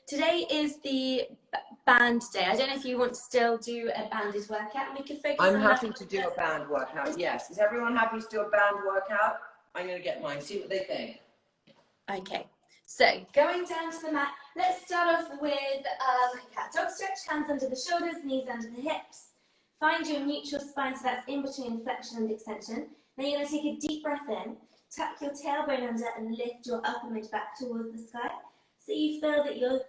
today is the band day. I don't know if you want to still do a banded workout, and we can focus on I'm happy to do a band workout, yes. Is everyone happy to do a band workout? I'm going to get mine, see what they think. Okay, so going down to the mat, let's start off with cat dog stretch, hands under the shoulders, knees under the hips. Find your neutral spine, so that's in between flexion and extension. Then you're going to take a deep breath in, tuck your tailbone under and lift your upper mid back towards the sky. So you feel that you're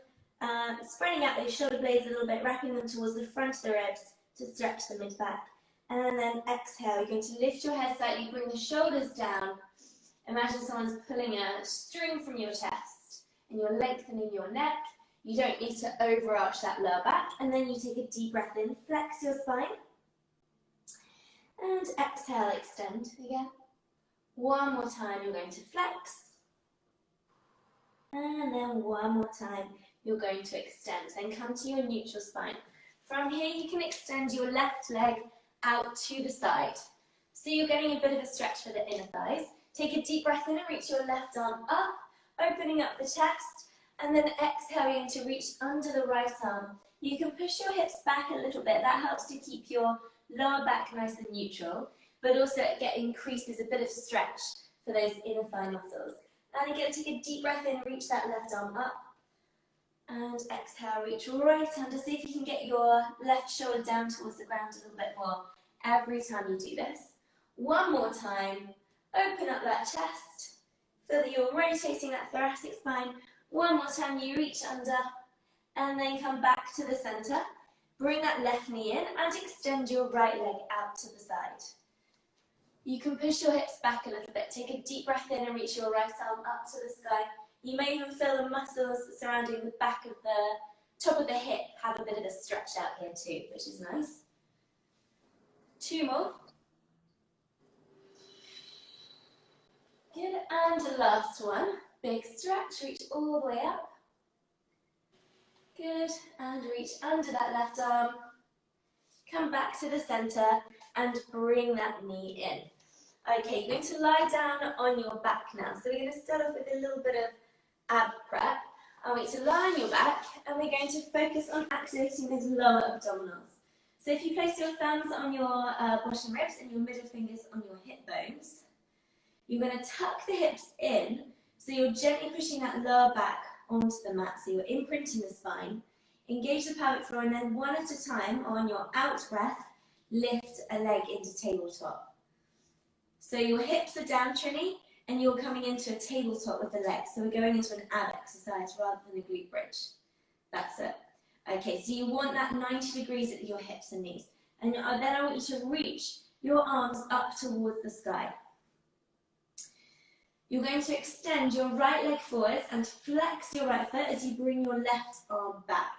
spreading out those shoulder blades a little bit, wrapping them towards the front of the ribs to stretch the mid back. And then exhale, you're going to lift your head slightly, bring the shoulders down. Imagine someone's pulling a string from your chest and you're lengthening your neck. You don't need to overarch that lower back. And then you take a deep breath in, flex your spine. And exhale, extend again. One more time, you're going to flex. And then one more time, you're going to extend. Then come to your neutral spine. From here, you can extend your left leg out to the side. So you're getting a bit of a stretch for the inner thighs. Take a deep breath in and reach your left arm up, opening up the chest. And then exhale, you're going to reach under the right arm. You can push your hips back a little bit. That helps to keep your lower back nice and neutral, but also increases a bit of stretch for those inner thigh muscles. And again, take a deep breath in, reach that left arm up. And exhale, reach right under. See if you can get your left shoulder down towards the ground a little bit more every time you do this. One more time, open up that chest. Feel that you're rotating that thoracic spine. One more time, you reach under and then come back to the center. Bring that left knee in and extend your right leg out to the side. You can push your hips back a little bit. Take a deep breath in and reach your right arm up to the sky. You may even feel the muscles surrounding the back of the top of the hip have a bit of a stretch out here too, which is nice. Two more. Good, and the last one. Big stretch, reach all the way up. Good, and reach under that left arm. Come back to the center and bring that knee in. Okay, you're going to lie down on your back now. So we're going to start off with a little bit of ab prep. I want you to lie on your back and we're going to focus on activating those lower abdominals. So if you place your thumbs on your bottom ribs and your middle fingers on your hip bones, you're going to tuck the hips in, so you're gently pushing that lower back onto the mat, so you're imprinting the spine. Engage the pelvic floor, and then one at a time, on your out breath, lift a leg into tabletop. So your hips are down, Trinny, and you're coming into a tabletop with the legs. So we're going into an ab exercise rather than a glute bridge. That's it. Okay, so you want that 90 degrees at your hips and knees. And then I want you to reach your arms up towards the sky. You're going to extend your right leg forwards and flex your right foot as you bring your left arm back.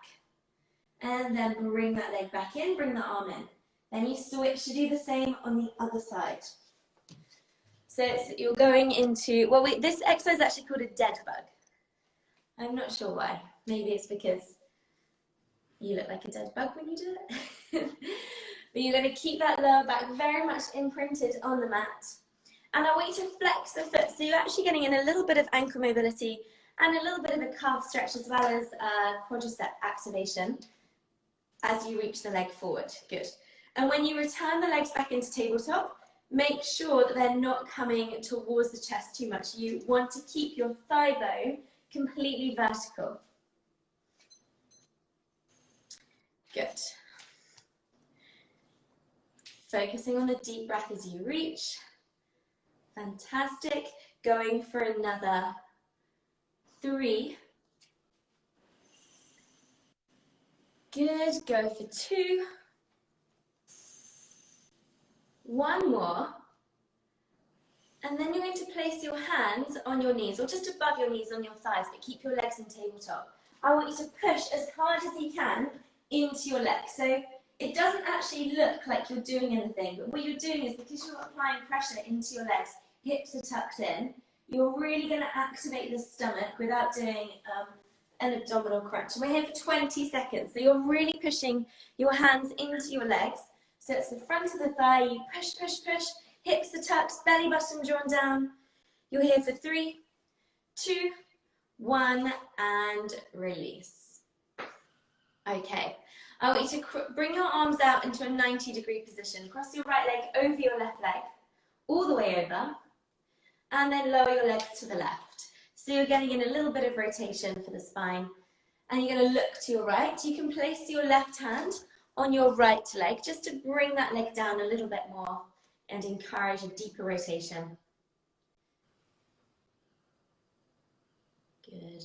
And then bring that leg back in, bring the arm in. Then you switch to do the same on the other side. So you're going into, well, this exercise is actually called a dead bug. I'm not sure why. Maybe it's because you look like a dead bug when you do it. But you're going to keep that lower back very much imprinted on the mat. And I want you to flex the foot, so you're actually getting in a little bit of ankle mobility and a little bit of a calf stretch as well as quadricep activation as you reach the leg forward. Good. And when you return the legs back into tabletop, make sure that they're not coming towards the chest too much. You want to keep your thigh bone completely vertical. Good. Focusing on the deep breath as you reach. Fantastic. Going for another 3. Good. Go for 2. 1 more. And then you're going to place your hands on your knees, or just above your knees on your thighs, but keep your legs in tabletop. I want you to push as hard as you can into your legs. So it doesn't actually look like you're doing anything, but what you're doing is, because you're applying pressure into your legs, hips are tucked in, you're really going to activate the stomach without doing an abdominal crunch. And we're here for 20 seconds. So you're really pushing your hands into your legs. So it's the front of the thigh, you push, push, push, hips are tucked, belly button drawn down. You're here for 3, 2, 1, and release. Okay. I want you to bring your arms out into a 90-degree position. Cross your right leg over your left leg, all the way over, and then lower your legs to the left. So you're getting in a little bit of rotation for the spine. And you're going to look to your right. You can place your left hand on your right leg just to bring that leg down a little bit more and encourage a deeper rotation. Good.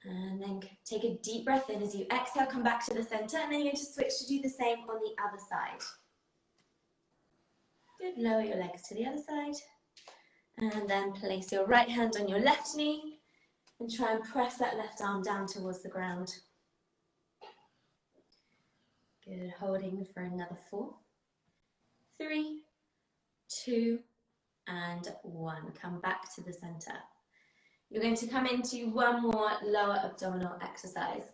And then take a deep breath in. As you exhale, come back to the center, and then you're going to switch to do the same on the other side. Good. Lower your legs to the other side. And then place your right hand on your left knee and try and press that left arm down towards the ground. Good. Holding for another 4, 3, 2, and 1. Come back to the center. You're going to come into one more lower abdominal exercise.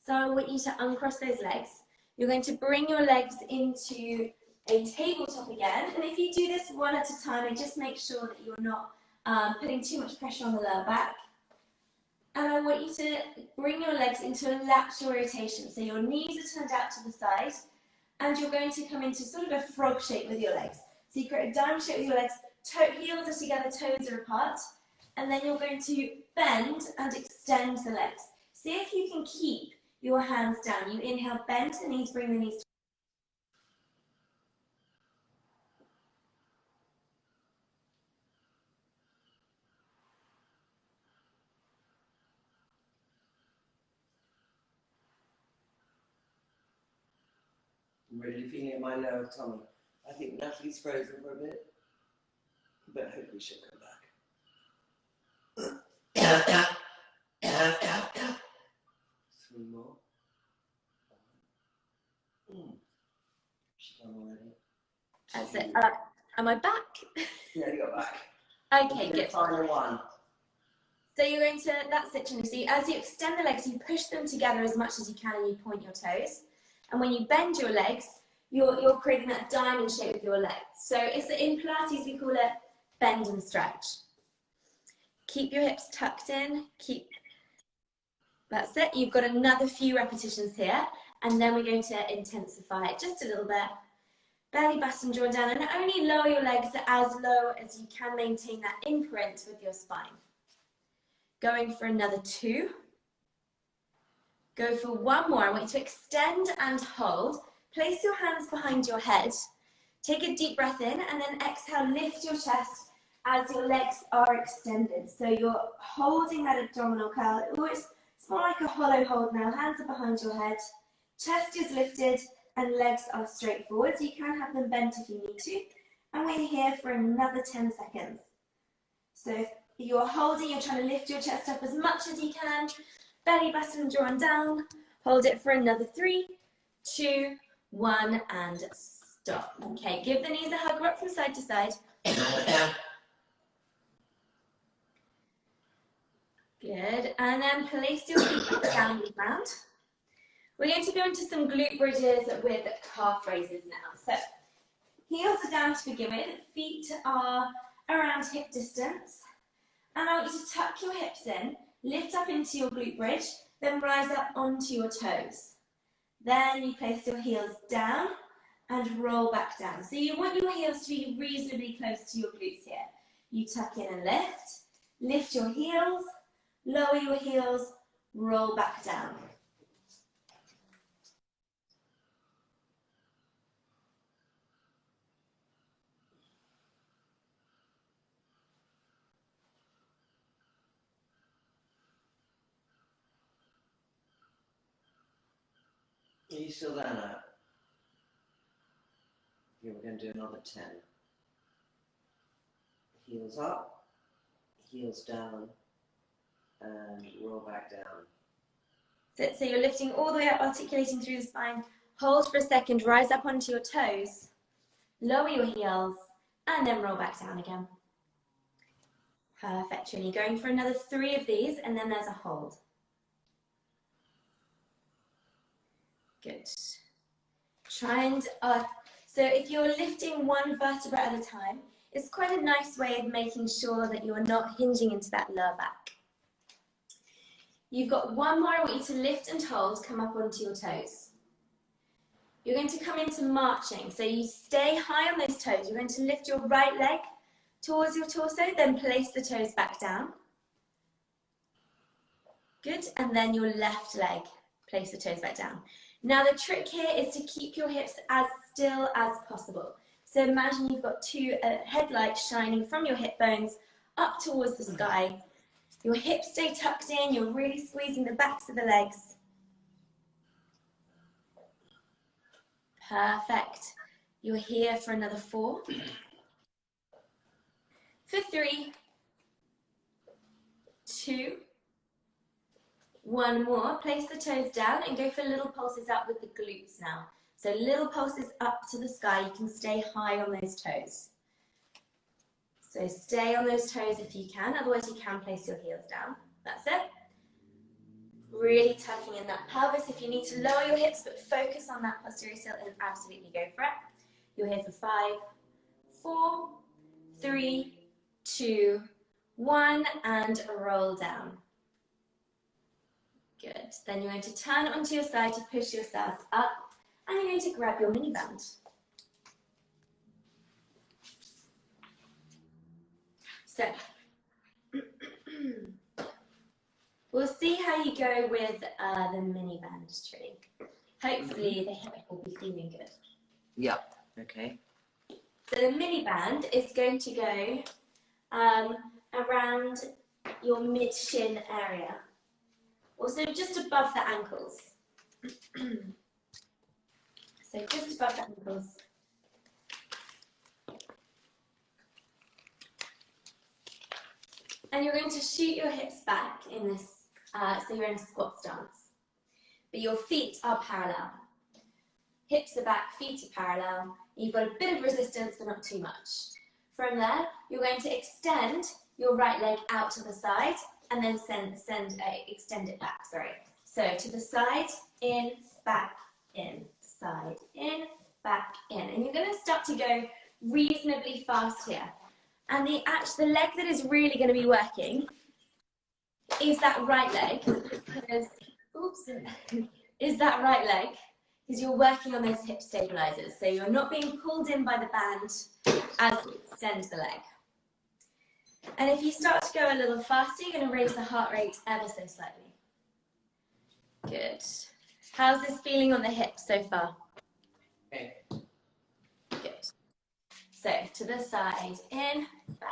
So I want you to uncross those legs. You're going to bring your legs into a tabletop again. And if you do this one at a time, and just make sure that you're not putting too much pressure on the lower back. And I want you to bring your legs into a lateral rotation. So your knees are turned out to the side, and you're going to come into sort of a frog shape with your legs. So you create a diamond shape with your legs, heels are together, toes are apart. And then you're going to bend and extend the legs. See if you can keep your hands down. You inhale, bend the knees, bring the knees. I'm really feeling it in my lower tummy. I think Nathalie's frozen for a bit, but hopefully she'll come back. 3 more. She's done already. That's it. Am I back? Yeah, you got back. Okay, good. Final one. So you're going to, that's it, Trinny. So as you extend the legs, you push them together as much as you can and you point your toes. And when you bend your legs, you're creating that diamond shape with your legs. So it's in Pilates, we call it bend and stretch. Keep your hips tucked in, that's it. You've got another few repetitions here, and then we're going to intensify it just a little bit. Belly button drawn down, and only lower your legs as low as you can, maintain that imprint with your spine. Going for another 2. Go for 1 more. I want you to extend and hold. Place your hands behind your head. Take a deep breath in, and then exhale, lift your chest as your legs are extended. So you're holding that abdominal curl. It's more like a hollow hold now. Hands are behind your head. Chest is lifted and legs are straight forward. You can have them bent if you need to. And we're here for another 10 seconds. So if you're holding, you're trying to lift your chest up as much as you can. Belly button drawn down. Hold it for another 3, 2, 1, and stop. Okay, give the knees a hug, rock from side to side. Good, and then place your feet back down on the ground. We're going to go into some glute bridges with calf raises now. So, heels are down to begin with, feet are around hip distance. And I want you to tuck your hips in, lift up into your glute bridge, then rise up onto your toes. Then you place your heels down and roll back down. So you want your heels to be reasonably close to your glutes here. You tuck in and lift your heels, lower your heels, roll back down. Are you still there now? Here we're going to do another 10. Heels up, heels down, and roll back down. So you're lifting all the way up, articulating through the spine. Hold for a second, rise up onto your toes, lower your heels, and then roll back down again. Perfect, Trinny. Going for another 3 of these, and then there's a hold. Good. Try and, so if you're lifting one vertebra at a time, it's quite a nice way of making sure that you're not hinging into that lower back. You've got one more. I want you to lift and hold, come up onto your toes. You're going to come into marching. So you stay high on those toes. You're going to lift your right leg towards your torso, then place the toes back down. Good, and then your left leg, place the toes back down. Now the trick here is to keep your hips as still as possible. So imagine you've got two headlights shining from your hip bones up towards the sky. Your hips stay tucked in, you're really squeezing the backs of the legs. Perfect. You're here for another 4. For 3, 2, 1 more. Place the toes down and go for little pulses up with the glutes now. So little pulses up to the sky. You can stay high on those toes. So stay on those toes if you can, otherwise you can place your heels down. That's it. Really tucking in that pelvis. If you need to lower your hips but focus on that posterior tilt, then absolutely go for it. You're here for 5, 4, 3, 2, 1, and roll down. Good. Then you're going to turn onto your side to push yourself up, and you're going to grab your mini band. So, we'll see how you go with the mini band, Trinny. Hopefully the hip will be feeling good. Yep. Okay. So the mini band is going to go around your mid-shin area. Also just above the ankles. So just above the ankles. And you're going to shoot your hips back in this, so you're in a squat stance. But your feet are parallel. Hips are back, feet are parallel. You've got a bit of resistance, but not too much. From there, you're going to extend your right leg out to the side, and then extend it back, sorry. So to the side, in, back, in, side, in, back, in. And you're going to start to go reasonably fast here. And the leg that is really going to be working is that right leg, because, is that right leg, because you're working on those hip stabilizers. So you're not being pulled in by the band as you extend the leg. And if you start to go a little faster, you're going to raise the heart rate ever so slightly. Good. How's this feeling on the hips so far? Okay. Good. So to the side, in, back.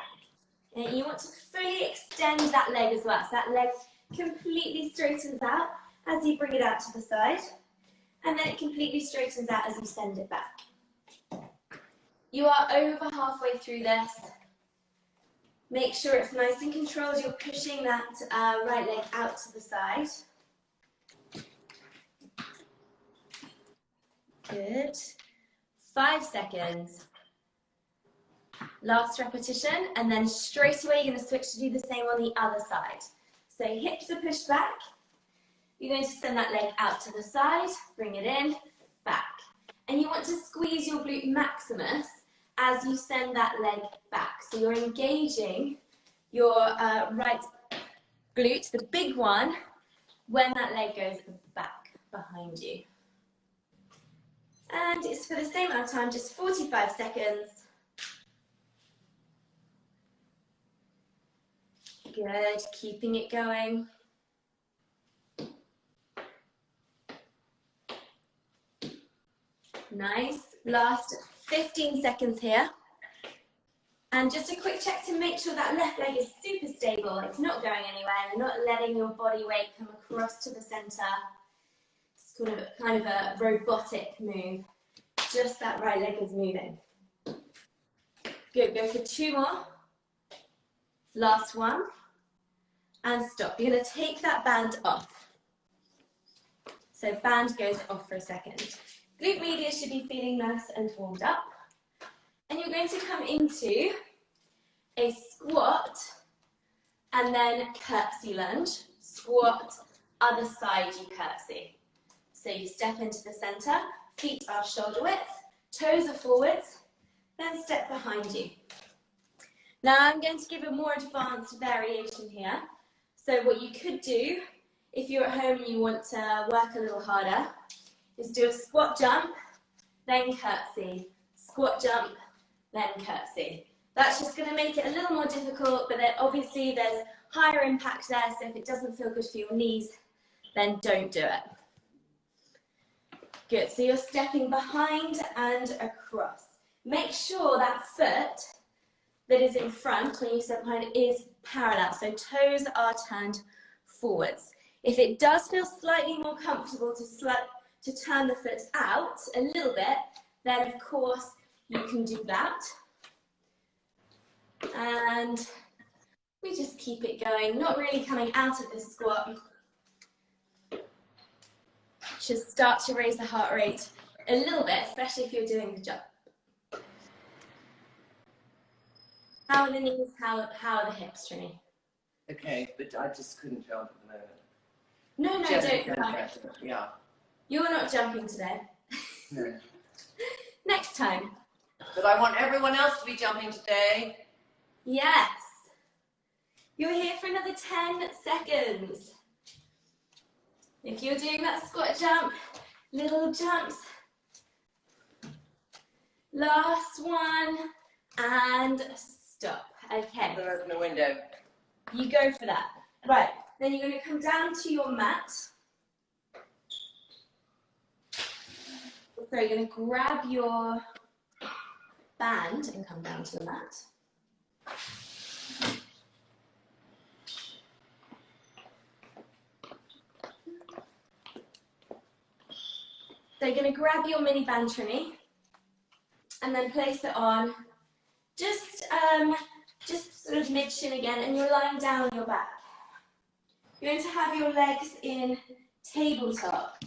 And you want to fully extend that leg as well. So that leg completely straightens out as you bring it out to the side. And then it completely straightens out as you send it back. You are over halfway through this. Make sure it's nice and controlled. You're pushing that right leg out to the side. Good. 5 seconds. Last repetition, and then straight away you're going to switch to do the same on the other side. So hips are pushed back. You're going to send that leg out to the side, bring it in, back. And you want to squeeze your glute maximus as you send that leg back. So you're engaging your right glute, the big one, when that leg goes back behind you. And it's for the same amount of time, just 45 seconds. Good, keeping it going. Nice. Last 15 seconds here. And just a quick check to make sure that left leg is super stable. It's not going anywhere. You're not letting your body weight come across to the center. It's kind of a robotic move. Just that right leg is moving. Good. Go for 2 more. Last one. And stop. You're going to take that band off. So band goes off for a second. Glute medius should be feeling nice and warmed up. And you're going to come into a squat and then curtsy lunge. Squat, other side you curtsy. So you step into the center, feet are shoulder width, toes are forwards, then step behind you. Now I'm going to give a more advanced variation here. So what you could do if you're at home and you want to work a little harder, is do a squat jump, then curtsy. Squat jump, then curtsy. That's just going to make it a little more difficult, but then obviously there's higher impact there, so if it doesn't feel good for your knees, then don't do it. Good, so you're stepping behind and across. Make sure that foot that is in front when you step behind is parallel, so toes are turned forwards. If it does feel slightly more comfortable to turn the foot out a little bit, then of course you can do that. And we just keep it going, not really coming out of this squat. Just start to raise the heart rate a little bit, especially if you're doing the jump. How are the knees? How are the hips, Trinny? Okay, but I just couldn't jump at the moment. No, don't. Yeah. You're not jumping today. No. Next time. But I want everyone else to be jumping today. Yes. You're here for another 10 seconds. If you're doing that squat jump, little jumps. Last one, and stop. Okay. Then open the window. You go for that. Right, then you're going to come down to your mat. So you're going to grab your band and come down to the mat. So you're going to grab your mini band, Trinny, and then place it on just sort of mid-shin again, and you're lying down on your back. You're going to have your legs in tabletop.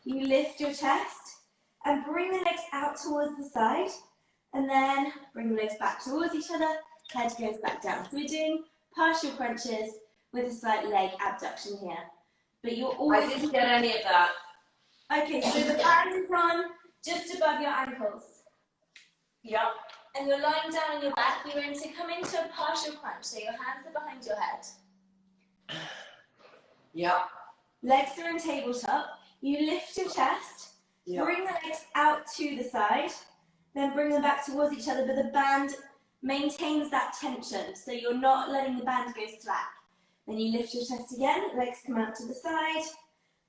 You lift your chest and bring the legs out towards the side, and then bring the legs back towards each other, head goes back down. So we're doing partial crunches with a slight leg abduction here. But you're always... I didn't get any of that. Okay, so the band is on just above your ankles. Yep. And you're lying down on your back. You're going to come into a partial crunch, so your hands are behind your head. Yep. Legs are in tabletop. You lift your chest, bring the legs out to the side, then bring them back towards each other, but the band maintains that tension, so you're not letting the band go slack. Then you lift your chest again, legs come out to the side,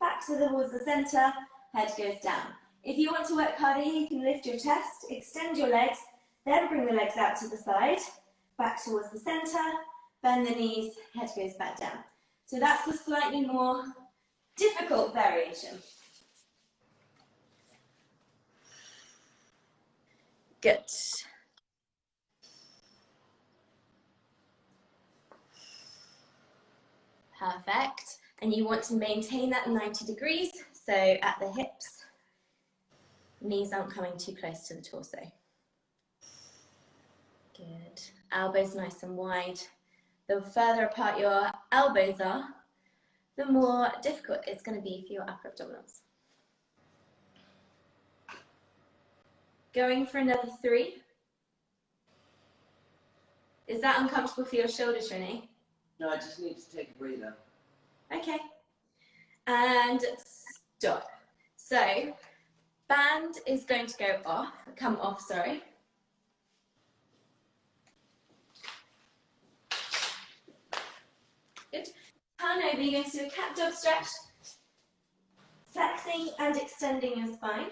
back towards the center, head goes down. If you want to work harder, you can lift your chest, extend your legs, then bring the legs out to the side, back towards the center, bend the knees, head goes back down. So that's the slightly more difficult variation. Good. Perfect. And you want to maintain that 90 degrees, so at the hips, knees aren't coming too close to the torso. Good. Elbows nice and wide. The further apart your elbows are, the more difficult it's going to be for your upper abdominals. Going for another 3. Is that uncomfortable for your shoulders, Trinny? No, I just need to take a breather. Okay. And stop. So, band is going to go off, come off, sorry. Good. Turn over, you're going to do a cat dog stretch, flexing and extending your spine.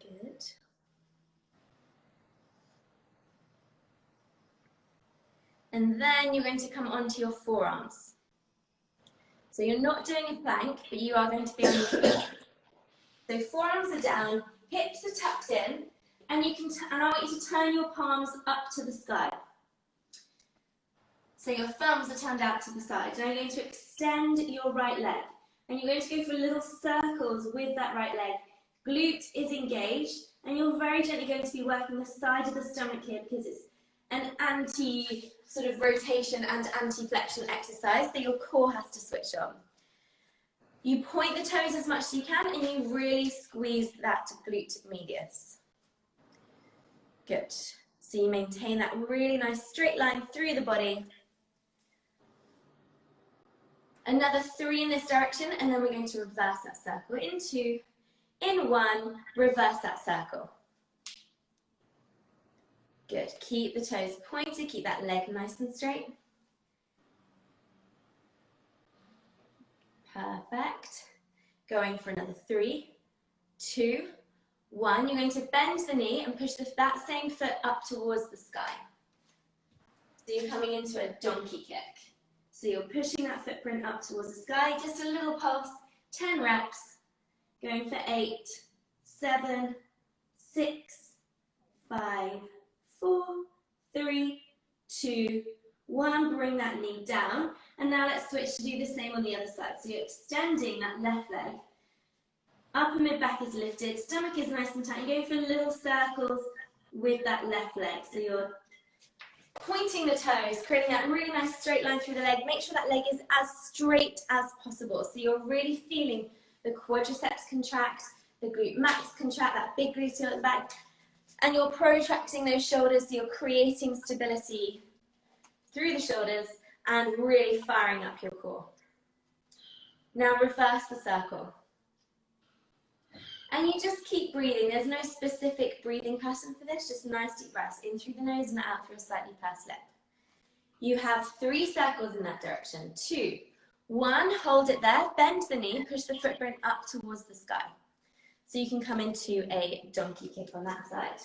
Good. And then you're going to come onto your forearms. So you're not doing a plank, but you are going to be on your feet. So forearms are down, hips are tucked in, and you can. And I want you to turn your palms up to the sky. So your thumbs are turned out to the side. Now you're going to extend your right leg, and you're going to go for little circles with that right leg. Glute is engaged, and you're very gently going to be working the side of the stomach here because it's an anti sort of rotation and anti-flexion exercise, so your core has to switch on. You point the toes as much as you can, and you really squeeze that glute medius. Good. So you maintain that really nice straight line through the body. Another 3 in this direction, and then we're going to reverse that circle in 2, in 1, reverse that circle. Good, keep the toes pointed, keep that leg nice and straight. Perfect. Going for another 3, 2, 1. You're going to bend the knee and push that same foot up towards the sky. So you're coming into a donkey kick. So you're pushing that footprint up towards the sky, just a little pulse, 10 reps, going for 8, 7, 6, 5, 4, 3, 2, 1. Bring that knee down. And now let's switch to do the same on the other side. So you're extending that left leg. Upper mid-back is lifted, stomach is nice and tight. You're going for little circles with that left leg. So you're pointing the toes, creating that really nice straight line through the leg. Make sure that leg is as straight as possible. So you're really feeling the quadriceps contract, the glute max contract, that big gluteal at the back. And you're protracting those shoulders, so you're creating stability through the shoulders and really firing up your core. Now reverse the circle. And you just keep breathing. There's no specific breathing pattern for this, just nice deep breaths in through the nose and out through a slightly pursed lip. You have 3 circles in that direction. 2, 1, hold it there, bend the knee, push the footprint up towards the sky. So you can come into a donkey kick on that side.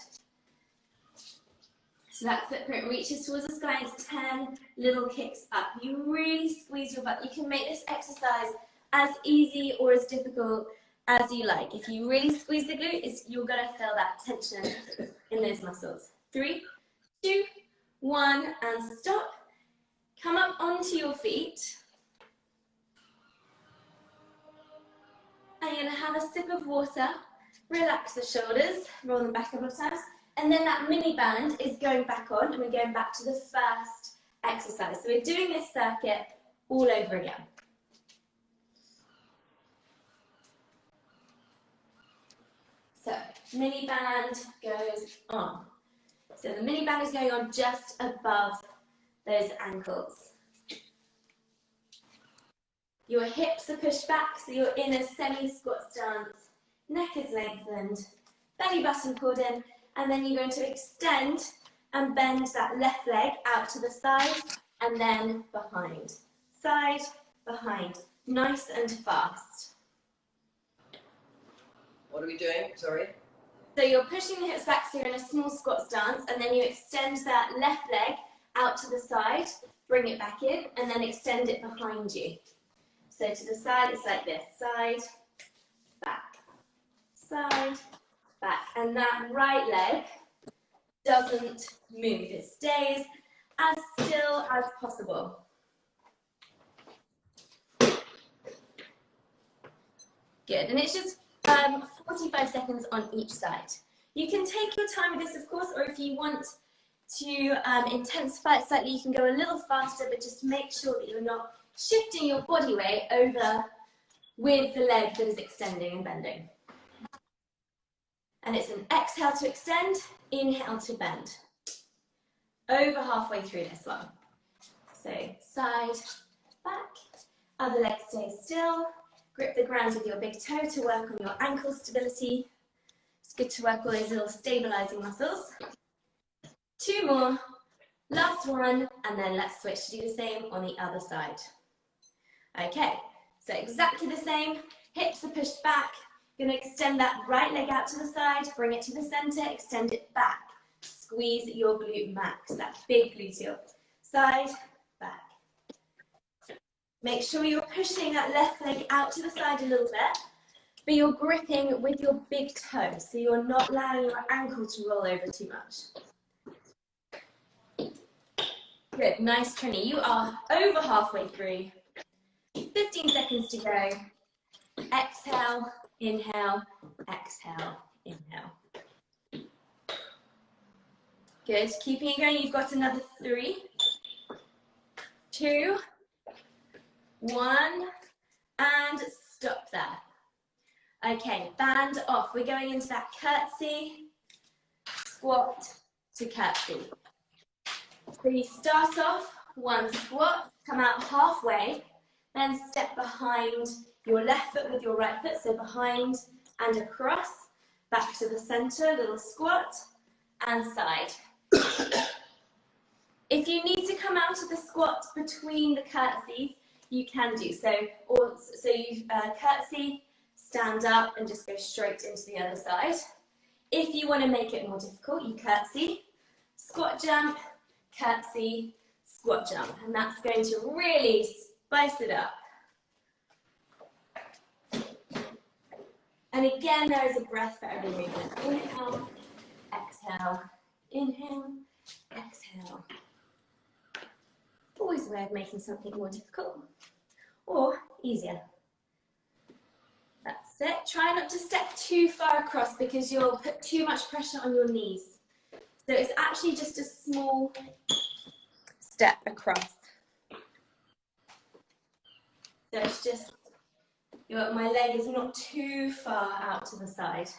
So that footprint reaches towards the sky, it's 10 little kicks up. You really squeeze your butt. You can make this exercise as easy or as difficult as you like. If you really squeeze the glute, you're going to feel that tension in those muscles. 3, 2, 1, and stop. Come up onto your feet. And you're going to have a sip of water. Relax the shoulders, roll them back a couple of times. And then that mini band is going back on, and we're going back to the first exercise. So we're doing this circuit all over again. So, mini band goes on. So the mini band is going on just above those ankles. Your hips are pushed back, so you're in a semi-squat stance. Neck is lengthened, belly button pulled in, and then you're going to extend and bend that left leg out to the side and then behind. Side, behind. Nice and fast. What are we doing? Sorry. So you're pushing the hips back, so you're in a small squat stance, and then you extend that left leg out to the side, bring it back in, and then extend it behind you. So to the side, it's like this. Side, back, side, back. And that right leg doesn't move. It stays as still as possible. Good, and it's just 45 seconds on each side. You can take your time with this, of course, or if you want to intensify it slightly, you can go a little faster, but just make sure that you're not shifting your body weight over with the leg that is extending and bending. And it's an exhale to extend, inhale to bend. Over halfway through this one. So side, back, other leg stays still. Grip the ground with your big toe to work on your ankle stability. It's good to work all those little stabilizing muscles. 2 more, last one, and then let's switch to do the same on the other side. Okay, so exactly the same, hips are pushed back. You're going to extend that right leg out to the side, bring it to the center, extend it back. Squeeze your glute max, that big gluteal. Side, back. Make sure you're pushing that left leg out to the side a little bit, but you're gripping with your big toe, so you're not allowing your ankle to roll over too much. Good, nice, Trinny. You are over halfway through. 15 seconds to go. Exhale, inhale, exhale, inhale. Good, keeping it going. You've got another 3, 2, 1, and stop there. Okay, band off. We're going into that curtsy, squat, to curtsy. So you start off one squat, come out halfway, then step behind your left foot with your right foot, so behind and across, back to the center, little squat, and side. If you need to come out of the squat between the curtsies, you can do so. So you curtsy, stand up, and just go straight into the other side. If you want to make it more difficult, you curtsy, squat jump, curtsy, squat jump, and that's going to really spice it up. And again, there is a breath for every movement. Inhale, exhale, inhale, exhale. Always a way of making something more difficult or easier. That's it. Try not to step too far across because you'll put too much pressure on your knees. So it's actually just a small step across. So it's just, my leg is not too far out to the side.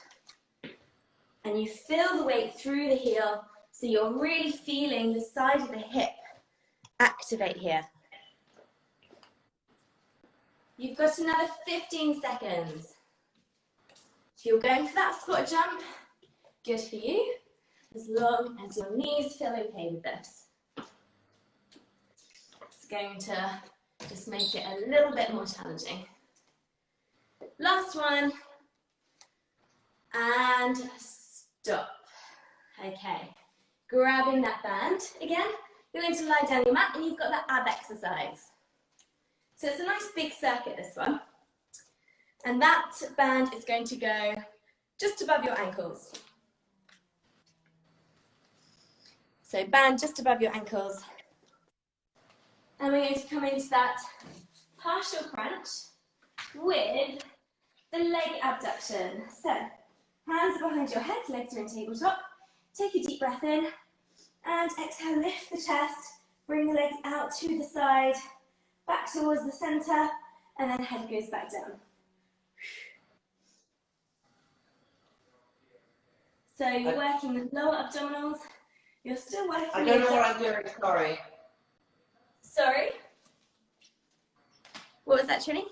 And you feel the weight through the heel, so you're really feeling the side of the hip activate here. You've got another 15 seconds. If you're going for that squat jump, good for you, as long as your knees feel okay with this. It's going to just make it a little bit more challenging. Last one, and stop. Okay, grabbing that band again. You're going to lie down your mat and you've got that ab exercise. So it's a nice big circuit, this one. And that band is going to go just above your ankles. So band just above your ankles. And we're going to come into that partial crunch with the leg abduction. So hands are behind your head, legs are in tabletop. Take a deep breath in. And exhale, lift the chest, bring the legs out to the side, back towards the center, and then head goes back down. So you're working the lower abdominals, you're still working... I don't know what I'm doing, sorry. Sorry? What was that, Trinny?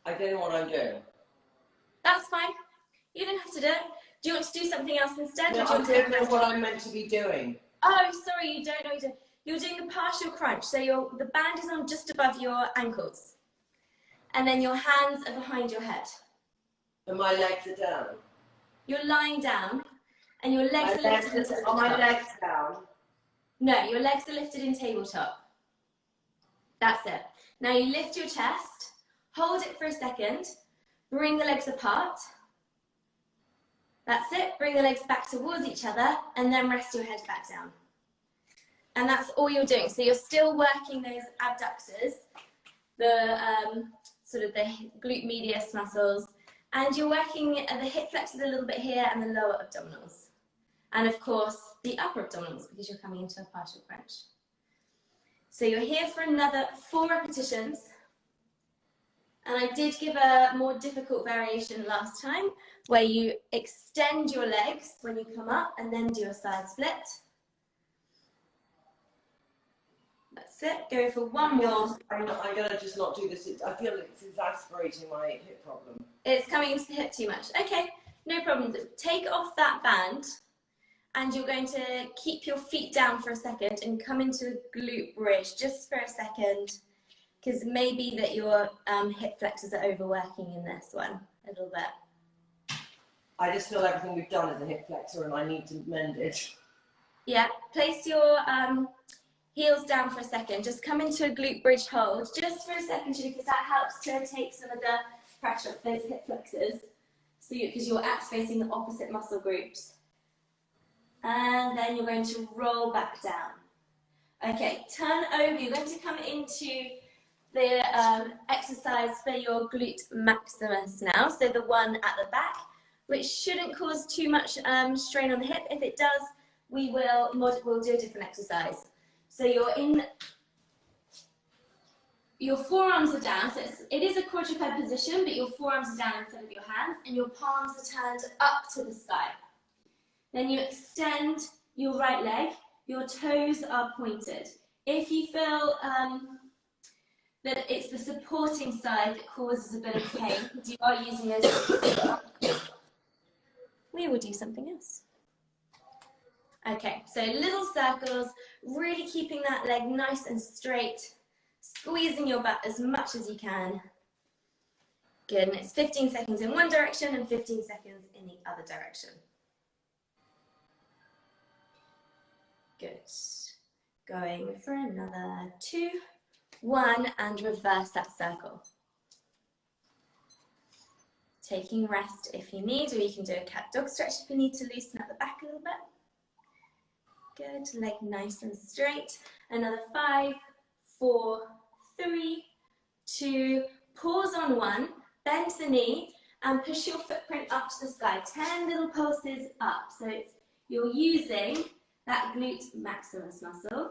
I don't know what I'm doing. That's fine. You don't have to do it. Do you want to do something else instead? No, I don't know what I'm meant to be doing. Oh, sorry, you don't know what you're doing. You're doing a partial crunch. So the band is on just above your ankles. And then your hands are behind your head. And my legs are down. You're lying down and your legs are lifted. Are my legs down? No, your legs are lifted in tabletop. That's it. Now you lift your chest, hold it for a second, bring the legs apart. That's it, bring the legs back towards each other and then rest your head back down. And that's all you're doing. So you're still working those abductors, the sort of the glute medius muscles, and you're working at the hip flexors a little bit here and the lower abdominals. And of course, the upper abdominals because you're coming into a partial crunch. So you're here for another 4 repetitions. And I did give a more difficult variation last time where you extend your legs when you come up and then do a side split. That's it. Go for one more. I'm going to just not do this. I feel it's exasperating my hip problem. It's coming into the hip too much. Okay, no problem. Take off that band and you're going to keep your feet down for a second and come into a glute bridge just for a second. Because maybe that your hip flexors are overworking in this one a little bit. I just feel everything we've done is a hip flexor and I need to mend it. Yeah, place your heels down for a second. Just come into a glute bridge hold just for a second because that helps to take some of the pressure off those hip flexors. So because you're activating the opposite muscle groups. And then you're going to roll back down. Okay, turn over. You're going to come into the exercise for your glute maximus now, so the one at the back, which shouldn't cause too much strain on the hip. If it does, we'll do a different exercise. So your forearms are down, so it is a quadruped position, but your forearms are down instead of your hands, and your palms are turned up to the sky. Then you extend your right leg, your toes are pointed. If you feel that it's the supporting side that causes a bit of pain, because you are using those, we will do something else. Okay, so little circles, really keeping that leg nice and straight, squeezing your butt as much as you can. Good, and it's 15 seconds in one direction and 15 seconds in the other direction. Good. Going for another 2, 1, and reverse that circle. Taking rest if you need, or you can do a cat dog stretch if you need to loosen up the back a little bit. Good, leg nice and straight. Another 5, 4, 3, 2, pause on 1, bend the knee and push your footprint up to the sky. 10 little pulses up. So you're using that glute maximus muscle,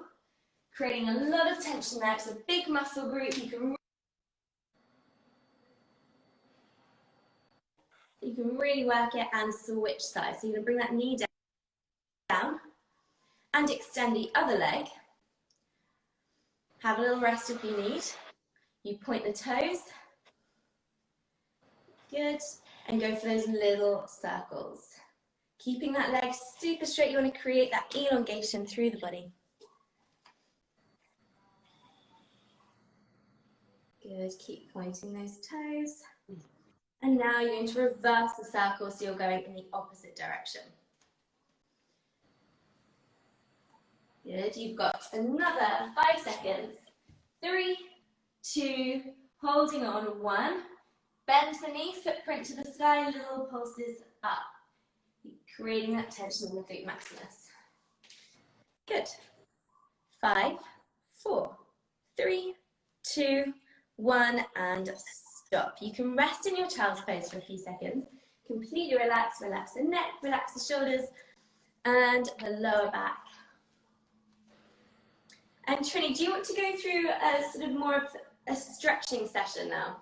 creating a lot of tension there. It's a big muscle group. You can really work it and switch sides. So you're going to bring that knee down and extend the other leg. Have a little rest if you need. You point the toes. Good. And go for those little circles. Keeping that leg super straight. You want to create that elongation through the body. Good. Keep pointing those toes. And now you're going to reverse the circle, so you're going in the opposite direction. Good. You've got another 5 seconds. 3, 2, holding on. 1. Bend the knee, footprint to the sky, little pulses up. Creating that tension in the glute maximus. Good. 5, 4, 3, 2, 1, and stop. You can rest in your child's pose for a few seconds. Completely relax. Relax the neck, relax the shoulders, and the lower back. And Trinny, do you want to go through a sort of more of a stretching session now?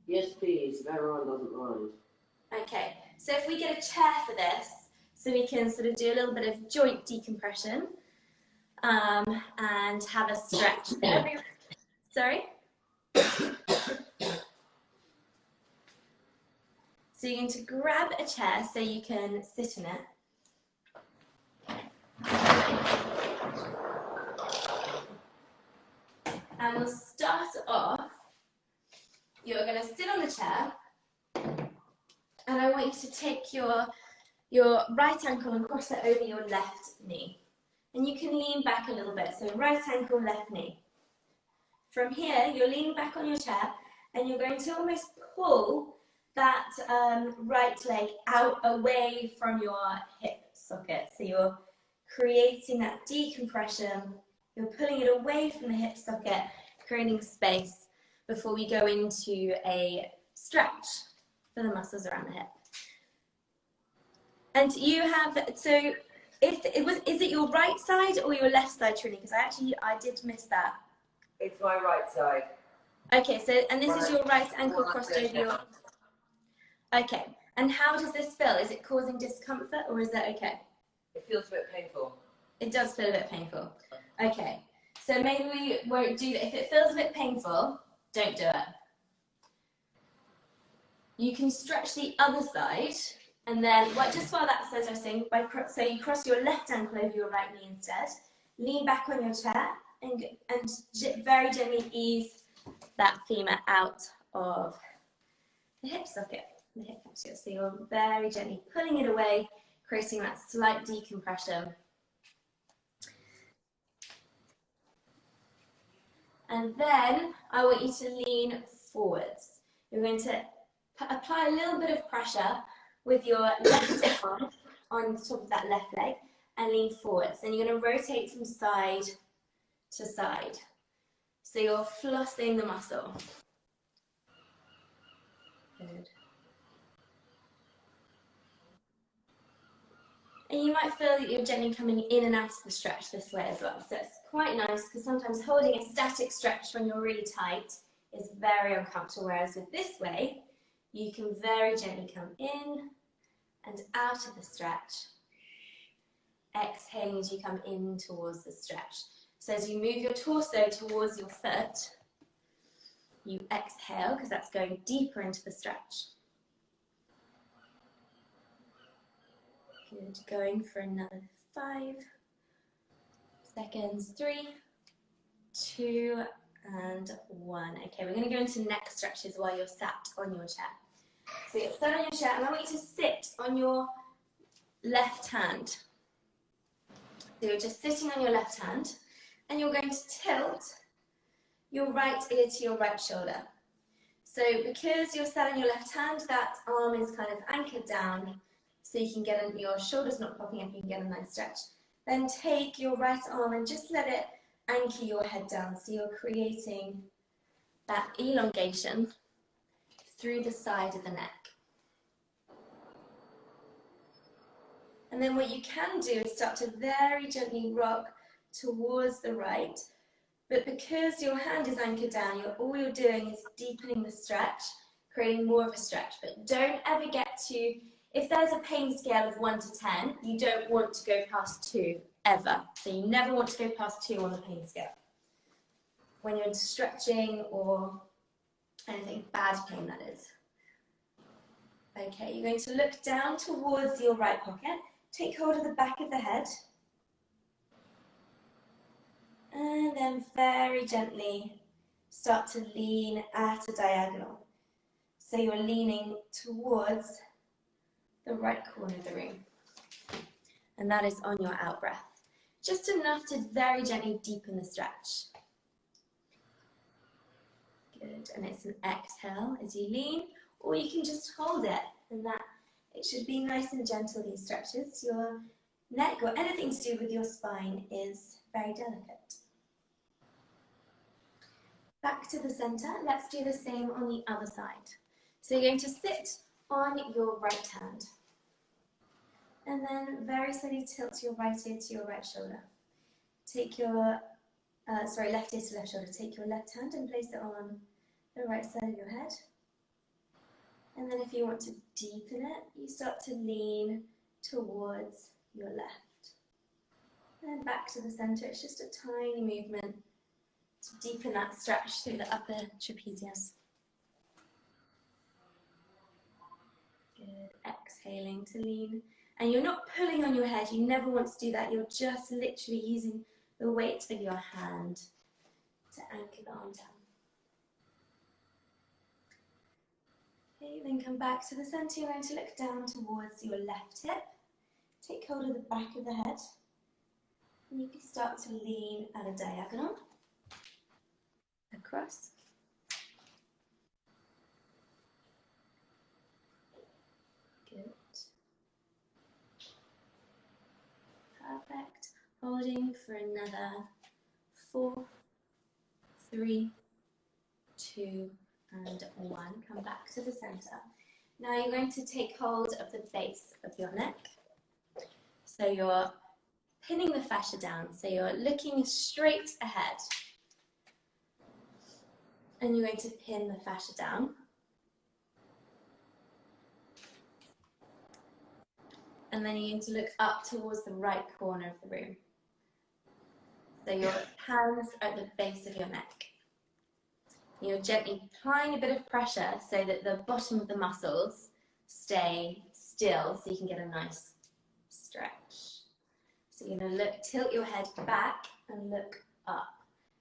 Yes, please, if everyone doesn't mind. Okay, so if we get a chair for this, so we can sort of do a little bit of joint decompression and have a stretch. Sorry? So you're going to grab a chair so you can sit in it. And we'll start off. You're going to sit on the chair, and I want you to take your right ankle and cross it over your left knee. And you can lean back a little bit, so right ankle, left knee. From here, you're leaning back on your chair, and you're going to almost pull that right leg out away from your hip socket. So you're creating that decompression, you're pulling it away from the hip socket, creating space before we go into a stretch for the muscles around the hip. And you have, so is it your right side or your left side, Trinny? Because I did miss that. It's my right side. Okay, so, and this is your right ankle crossed over your, okay. And how does this feel? Is it causing discomfort or is that okay? It feels a bit painful. It does feel a bit painful. Okay, so maybe we won't do that. If it feels a bit painful, don't do it. You can stretch the other side, and then just while that's stretching, so you cross your left ankle over your right knee instead. Lean back on your chair and very gently ease that femur out of the hip socket, the hip capsule. So you're very gently pulling it away, creating that slight decompression. And then I want you to lean forwards. You're going to apply a little bit of pressure with your left arm on the top of that left leg and lean forwards. Then you're going to rotate from side to side. So you're flossing the muscle. Good. And you might feel that you're gently coming in and out of the stretch this way as well. So it's quite nice because sometimes holding a static stretch when you're really tight is very uncomfortable, whereas with this way, you can very gently come in and out of the stretch. exhaling as you come in towards the stretch. So as you move your torso towards your foot, you exhale because that's going deeper into the stretch. Good, going for another 5 seconds. 3, 2, and 1. Okay, we're going to go into neck stretches while you're sat on your chair. So you're sat on your chair, and I want you to sit on your left hand. So you're just sitting on your left hand, and you're going to tilt your right ear to your right shoulder. So because you're sat on your left hand, that arm is kind of anchored down, so you can get your shoulders not popping up, you can get a nice stretch. Then take your right arm and just let it anchor your head down, so you're creating that elongation through the side of the neck. And then what you can do is start to very gently rock towards the right, but because your hand is anchored down, all you're doing is deepening the stretch, creating more of a stretch. But don't ever get to, if there's a pain scale of 1 to 10, you don't want to go past 2, ever. So you never want to go past 2 on the pain scale when you're stretching or anything, bad pain that is. Okay, you're going to look down towards your right pocket, take hold of the back of the head, and then very gently start to lean at a diagonal. So you're leaning towards the right corner of the room. And that is on your out breath. Just enough to very gently deepen the stretch. Good, and it's an exhale as you lean, or you can just hold it, and that it should be nice and gentle, these stretches. Your neck or anything to do with your spine is very delicate. Back to the center, let's do the same on the other side. So you're going to sit on your right hand, and then very slowly tilt your right ear to your right shoulder. Take your, left ear to left shoulder. Take your left hand and place it on the right side of your head. And then if you want to deepen it, you start to lean towards your left. And then back to the center. It's just a tiny movement to deepen that stretch through the upper trapezius. Good. Exhaling to lean. And you're not pulling on your head. You never want to do that. You're just literally using the weight of your hand to anchor the arm down. Okay, then come back to the center. You're going to look down towards your left hip. Take hold of the back of the head. And you can start to lean at a diagonal across. Good. Perfect. Holding for another 4, 3, 2, and 1. Come back to the center. Now you're going to take hold of the base of your neck. So you're pinning the fascia down. So you're looking straight ahead. And you're going to pin the fascia down. And then you're going to look up towards the right corner of the room. So your hands are at the base of your neck. You're gently applying a bit of pressure so that the bottom of the muscles stay still, so you can get a nice stretch. So you're going to tilt your head back and look up,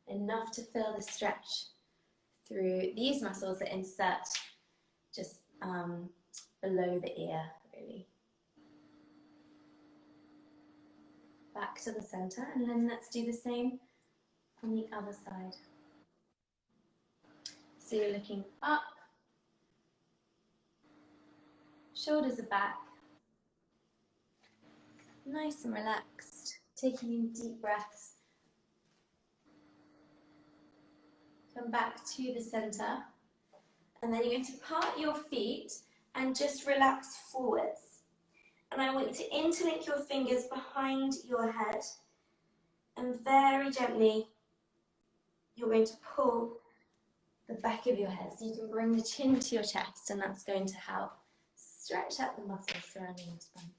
enough to feel the stretch through these muscles that insert just below the ear, really. Back to the center, and then let's do the same on the other side. So you're looking up, shoulders are back, nice and relaxed, taking in deep breaths. Come back to the center, and then you're going to part your feet and just relax forwards. And I want you to interlink your fingers behind your head, and very gently you're going to pull the back of your head, so you can bring the chin to your chest, and that's going to help stretch out the muscles surrounding your spine.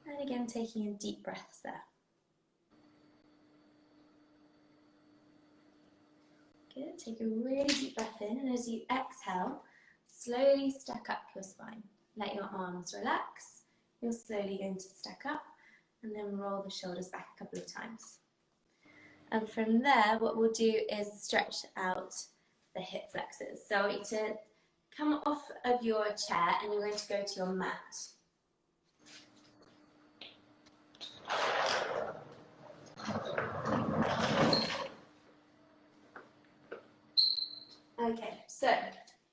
And again, taking in deep breaths there. Good, take a really deep breath in, and as you exhale, slowly stack up your spine. Let your arms relax. You're slowly going to stack up, and then roll the shoulders back a couple of times. And from there, what we'll do is stretch out the hip flexors. So I want you to come off of your chair, and you're going to go to your mat. Okay, so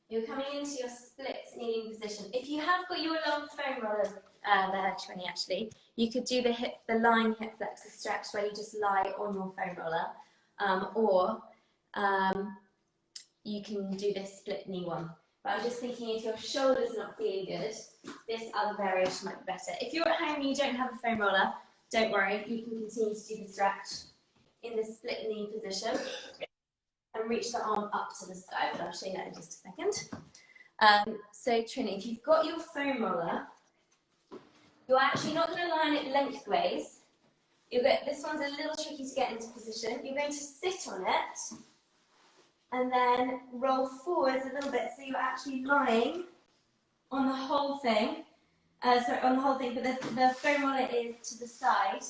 you're coming into your split kneeling position. If you have got your long foam roller there, Trinny, actually, you could do the lying hip flexor stretch where you just lie on your foam roller, or you can do this split knee one. But I'm just thinking if your shoulder's not feeling good, this other variation might be better. If you're at home and you don't have a foam roller, don't worry, you can continue to do the stretch in the split knee position and reach the arm up to the sky, but I'll show you that in just a second. So Trinny, if you've got your foam roller, you're actually not going to lie on it lengthways. This one's a little tricky to get into position. You're going to sit on it and then roll forwards a little bit, so you're actually lying on the whole thing. But the foam roller is to the side,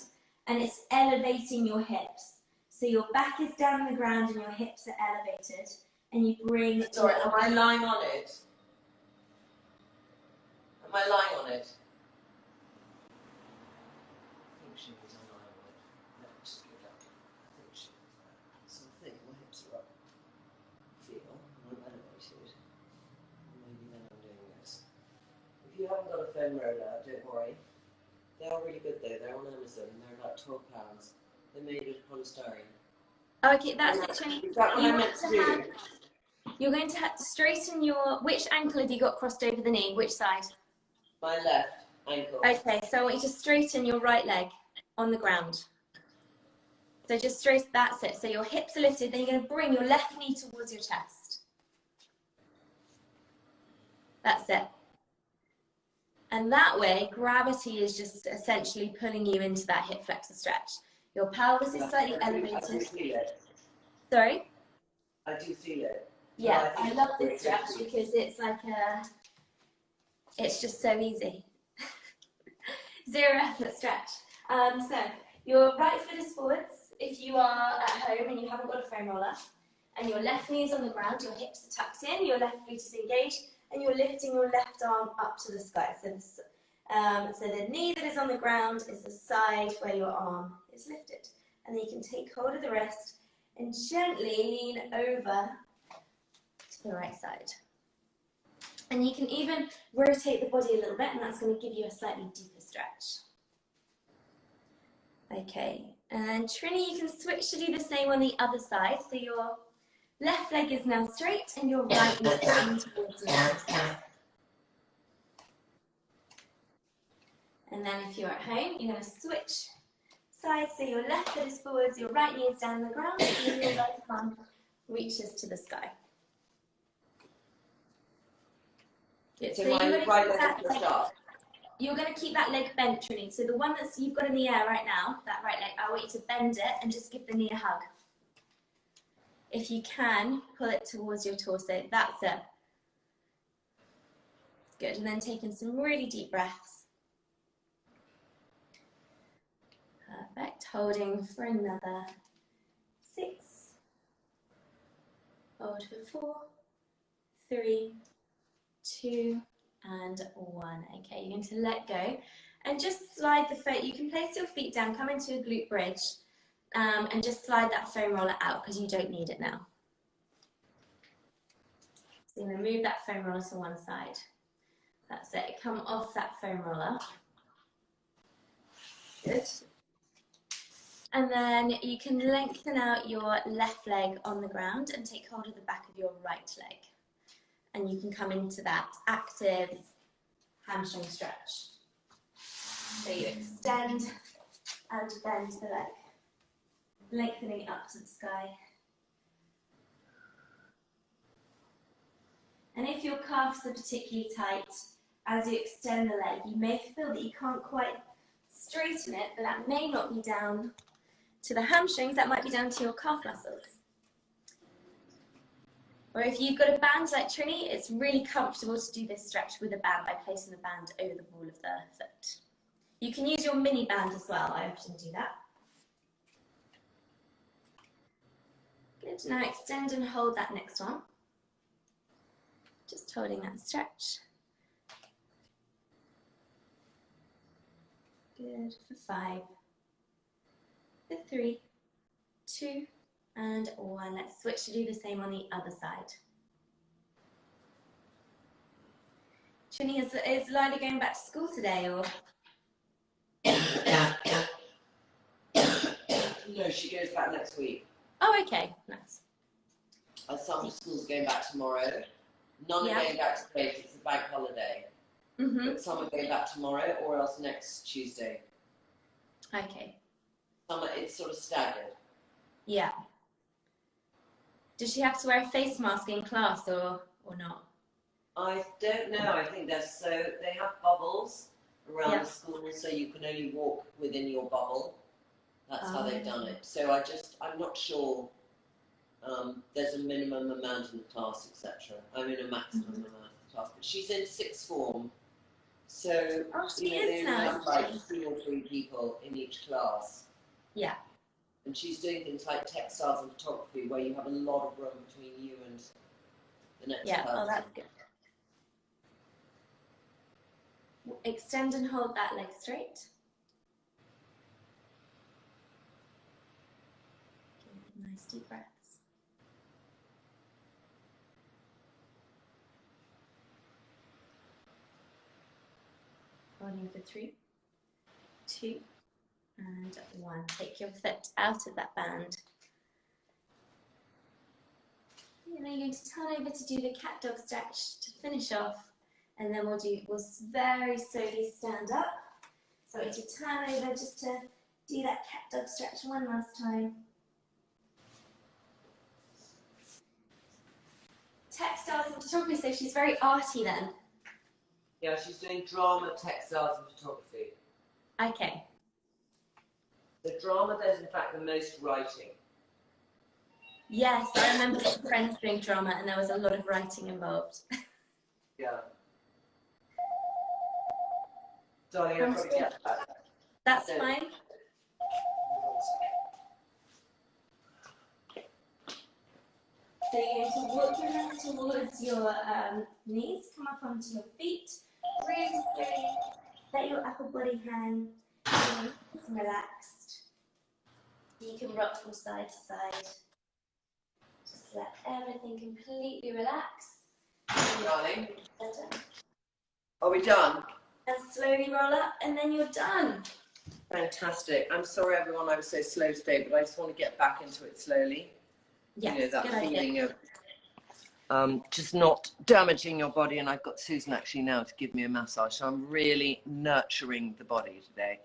and it's elevating your hips. So your back is down on the ground and your hips are elevated, and you bring... Sorry, am I lying on it? Am I lying on it? I think she was lying on it. Let me just get up. I think she was there. So I think my hips are up. Feel, I'm elevated. Maybe then I'm doing this. If you haven't got a foam roller, don't worry. They are really good though. They're on Amazon. They're about £12. They're made of polystyrene. Okay, that's it, Trinny. Is that what I meant to do? You're going to have to straighten your... Which ankle have you got crossed over the knee? Which side? My left ankle. Okay, so I want you to straighten your right leg on the ground. So just straighten, that's it. So your hips are lifted, then you're going to bring your left knee towards your chest. That's it. And that way, gravity is just essentially pulling you into that hip flexor stretch. Your pelvis is slightly elevated. I do feel it. Sorry? I do feel it. Yeah, No, I love this stretch because it's like it's just so easy. Zero effort stretch. So your right foot is forwards if you are at home and you haven't got a foam roller, and your left knee is on the ground, your hips are tucked in, your left glute is engaged, and you're lifting your left arm up to the sky. So the knee that is on the ground is the side where your arm is lifted. And then you can take hold of the wrist and gently lean over to the right side. And you can even rotate the body a little bit, and that's going to give you a slightly deeper stretch. Okay, and Trinny, you can switch to do the same on the other side. So your left leg is now straight and your right leg is towards you. And then if you're at home, you're going to switch sides. So your left foot is forwards, your right knee is down on the ground, and your right arm reaches to the sky. Good. So you're going to keep that leg bent, Trinny. So the one that you've got in the air right now, that right leg, I want you to bend it and just give the knee a hug. If you can, pull it towards your torso. That's it. Good. And then taking some really deep breaths. Perfect. Holding for another 6. Hold for 4, 3, 2, and 1. Okay, you're going to let go and just slide the foot. You can place your feet down, come into a glute bridge, and just slide that foam roller out because you don't need it now. So you're going to move that foam roller to one side. That's it. Come off that foam roller. Good. And then you can lengthen out your left leg on the ground and take hold of the back of your right leg. And you can come into that active hamstring stretch. So you extend and bend the leg, lengthening up to the sky. And if your calves are particularly tight, as you extend the leg, you may feel that you can't quite gluten it, but that may not be down to the hamstrings, that might be down to your calf muscles. Or if you've got a band like Trinny, it's really comfortable to do this stretch with a band by placing the band over the ball of the foot. You can use your mini band as well, I often do that. Good, now extend and hold that next one. Just holding that stretch. Good, for 5, for 3, 2, and 1. Let's switch to do the same on the other side. Trinny, is Lila going back to school today, or? No, she goes back next week. Oh, okay, nice. Some schools are going back tomorrow. None are going back today because it's a bank holiday. But some are going back tomorrow or else next Tuesday. Okay. It's sort of staggered. Yeah. Does she have to wear a face mask in class or not? I don't know. I think they have bubbles around the school, so you can only walk within your bubble. That's how they've done it. So I'm not sure. There's a minimum amount in the class, etc. I mean a maximum amount in the class. But she's in 6th form, so they only have like 2 or 3 people in each class. Yeah. And she's doing things like textiles and photography, where you have a lot of room between you and the next person. Oh, that's good. Extend and hold that leg straight. Nice deep breaths. Holding for 3, 2, and 1. Take your foot out of that band. And then you're going to turn over to do the cat dog stretch to finish off, and then we'll very slowly stand up. So if you turn over just to do that cat dog stretch one last time. Textiles and photography, so she's very arty then. Yeah, she's doing drama, textiles and photography. Okay. The drama, there's in fact the most writing. Yes, I remember some friends doing drama and there was a lot of writing involved. Yeah. Darling, I've got to get that. That's fine. So you're going to walk your hands towards your knees, come up onto your feet, really slowly, let your upper body hang, and relaxed. You can rock from side to side. Just let everything completely relax. Darling, are we done? And slowly roll up, and then you're done. Fantastic. I'm sorry, everyone, I was so slow today, but I just want to get back into it slowly. Yes, you know, that feeling of just not damaging your body. And I've got Susan actually now to give me a massage, so I'm really nurturing the body today.